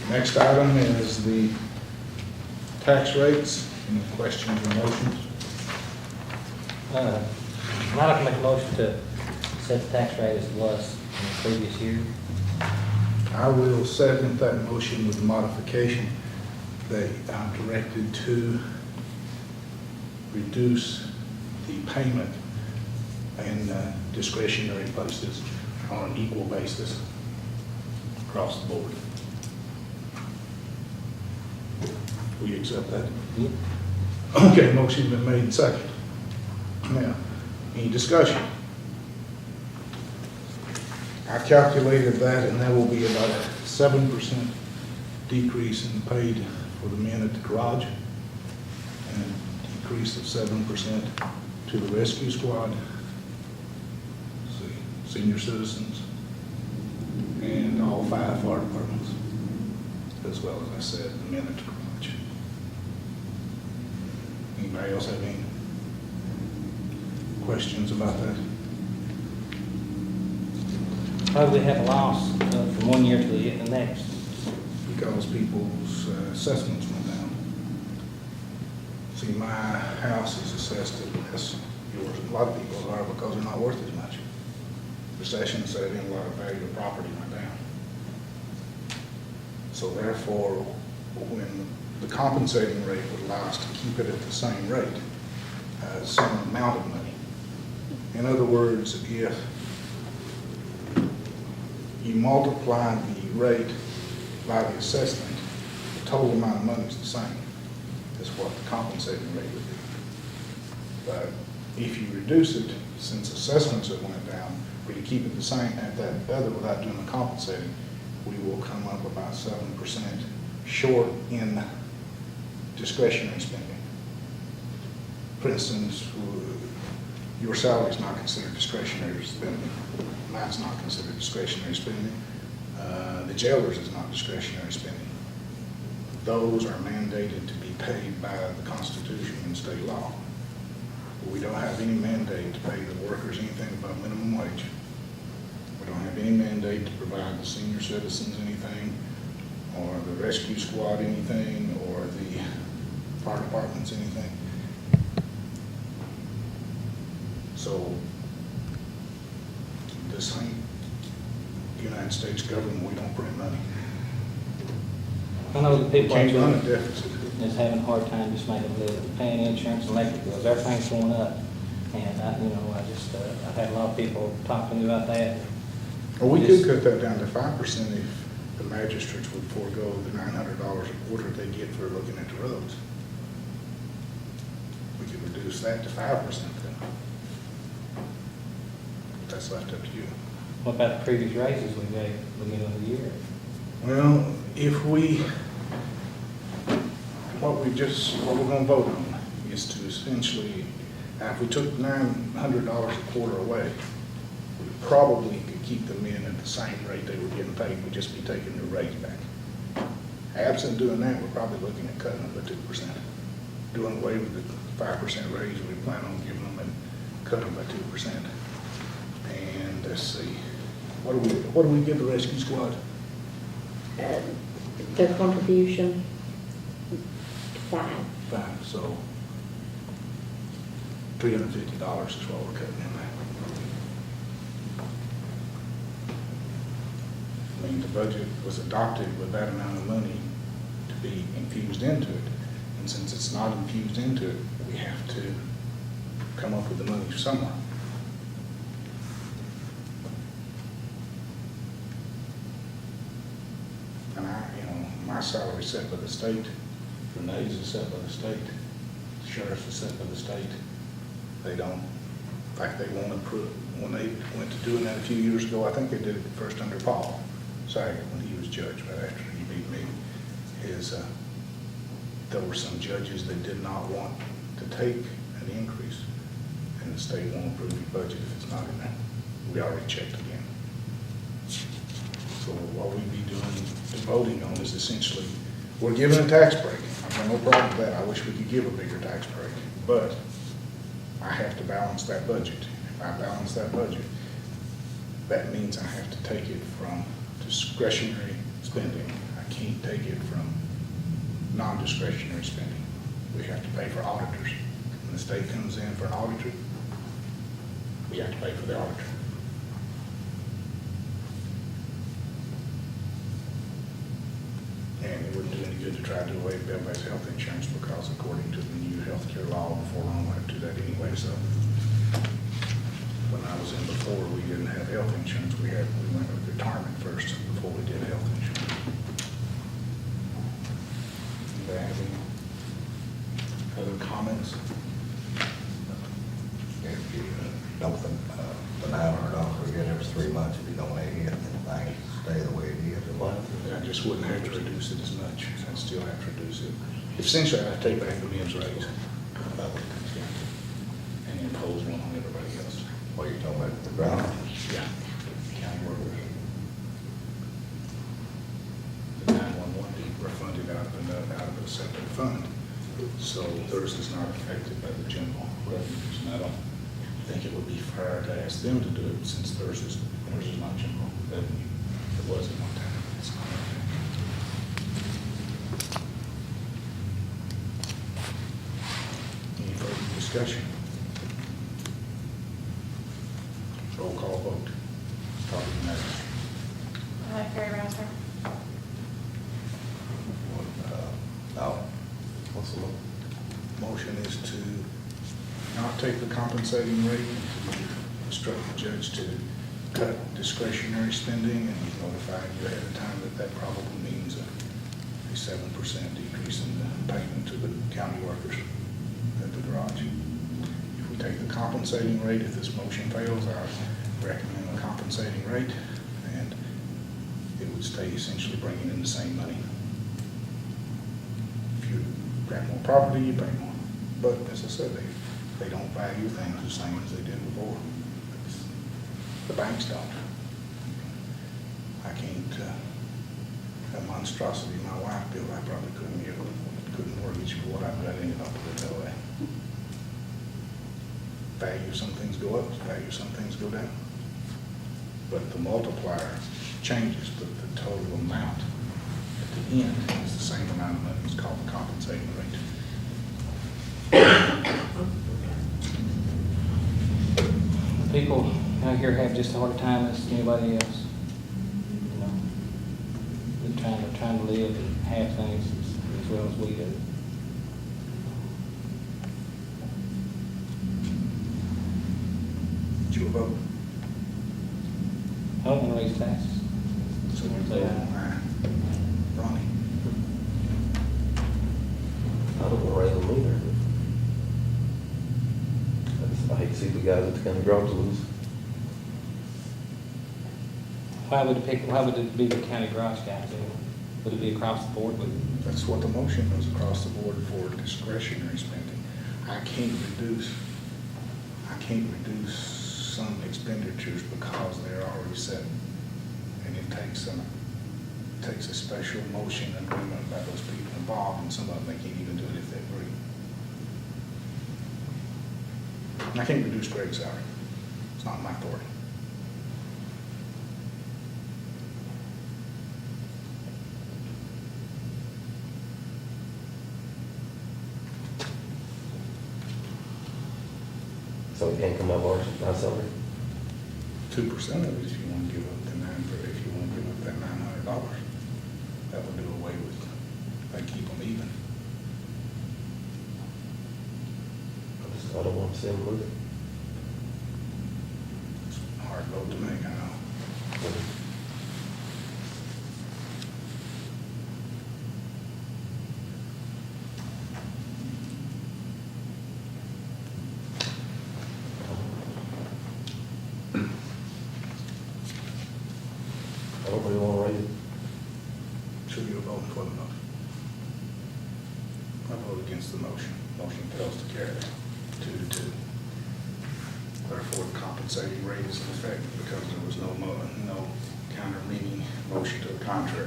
Next item is the tax rates. Any questions or motions? I'd like to make a motion to set the tax rate as it was in the previous year. I will second that motion with the modification that I'm directed to reduce the payment in discretionary places on an equal basis across the board. Will you accept that? Okay, motion's been made and seconded. Now, any discussion? I calculated that, and that will be about a 7% decrease in paid for the men at the garage, and a decrease of 7% to the rescue squad, senior citizens, and all 5 fire departments, as well as I said, the men at the garage. Anybody else have any questions about that? Why do we have a loss from one year to the next? Because people's assessments went down. See, my house is assessed at less, yours and a lot of people's are, because they're not worth as much. Recession set in, a lot of value of property went down. So therefore, when the compensating rate would allow us to keep it at the same rate, same amount of money. In other words, if you multiply the rate by the assessment, the total amount of money is the same as what the compensating rate would be. But if you reduce it, since assessments have went down, we can keep it the same at that other without doing the compensating, we will come up about 7% short in discretionary spending. For instance, your salary is not considered discretionary spending. Mine's not considered discretionary spending. The jailer's is not discretionary spending. Those are mandated to be paid by the Constitution and state law. But we don't have any mandate to pay the workers anything above minimum wage. We don't have any mandate to provide the senior citizens anything, or the rescue squad anything, or the fire departments anything. So this ain't United States government, we don't print money. I know the We people can't run a deficit. is having a hard time just making a living, paying insurance and electric bills, everything's going up. And I've had a lot of people talk to me about that. Well, we could cut that down to 5% if the magistrates would forego the $900 a quarter they get for looking at the roads. We could reduce that to 5% then. That's left up to you. What about the previous raises we gave at the beginning of the year? Well, what we're gonna vote on is to essentially, if we took $900 a quarter away, we probably could keep the men at the same rate they were getting paid, we'd just be taking their raise back. Absent doing that, we're probably looking at cutting them by 2%. Doing away with the 5% raise, we plan on giving them and cut them by 2%. And let's see, what do we give the rescue squad? Their contribution, 5. 5, so $350 is what we're cutting in that. I mean, the budget was adopted with that amount of money to be infused into it. And since it's not infused into it, we have to come up with the money somewhere. And my salary is set by the state, Renee's is set by the state, the sheriff's is set by the state. They don't, in fact, they won't approve, when they went to doing that a few years ago, I think they did it first under Paul Saget when he was judge, right after he beat me, there were some judges that did not want to take an increase, and the state won't approve your budget if it's not in there. We already checked again. So what we'd be doing, the voting on is essentially, we're giving a tax break. I've got no problem with that. I wish we could give a bigger tax break, but I have to balance that budget. If I balance that budget, that means I have to take it from discretionary spending. I can't take it from non-discretionary spending. We have to pay for auditors. When the state comes in for an auditor, we have to pay for the auditor. And it wouldn't do any good to try to do away with everybody's health insurance, because according to the new healthcare law, before long, we'll have to do that anyway. So when I was in before, we didn't have health insurance. We went with retirement first before we did health insurance. Anybody have any other comments? If you dump the $900 again every 3 months, if you don't need it, then things stay the way it is. I just wouldn't have to reduce it as much. I'd still have to reduce it. Essentially, I'd take back the men's raise. And impose one on everybody else. What you're talking about, the ground? Yeah. County workers. The 911 people are funded out of a separate fund. So theirs is not affected by the general revenues. And I don't think it would be fair to ask them to do it, since theirs is not general revenue. It was at one time. It's not okay. Any further discussion? Roll call vote. Starting next. Carrie Rouser. No. What's the look? Motion is to not take the compensating rate, to instruct the judge to cut discretionary spending, and notify you ahead of time that that probably means a 7% decrease in the payment to the county workers at the garage. If we take the compensating rate, if this motion fails, I recommend the compensating rate, and it would stay essentially bringing in the same money. If you grab more property, you pay more. But as I said, they don't value things the same as they did before. The banks don't. I can't, that monstrosity my wife built, I probably couldn't mortgage for what I've got in it, I'll put it that way. Value, some things go up, value, some things go down. But the multiplier changes, but the total amount at the end is the same amount of money. It's called the compensating rate. People out here have just a harder time as anybody else. You know, they're trying to live and have things as well as we do. Did you vote? I don't want to raise taxes. So you vote aye. Ronnie? I don't want to raise them either. I hate to see the guys at the county garage lose. Why would it be the county garage guys? Would it be across the board? That's what the motion was, across the board for discretionary spending. I can't reduce some expenditures because they're already set. And it takes a special motion and agreement by those people involved, and some of them, they can't even do it if they agree. And I can't reduce Greg's salary. It's not my authority. So it can't come up our salary. 2% of it if you want to give up if you want to give up that $900. That would do away with, they keep them even. I don't want to see them lose it. It's a hard vote to make, I know. I don't really want to raise it. So you're voting for the motion? I vote against the motion. Motion fails to carry 2-2. Therefore, the compensating rate is in effect because there was no countervailing motion to the contrary.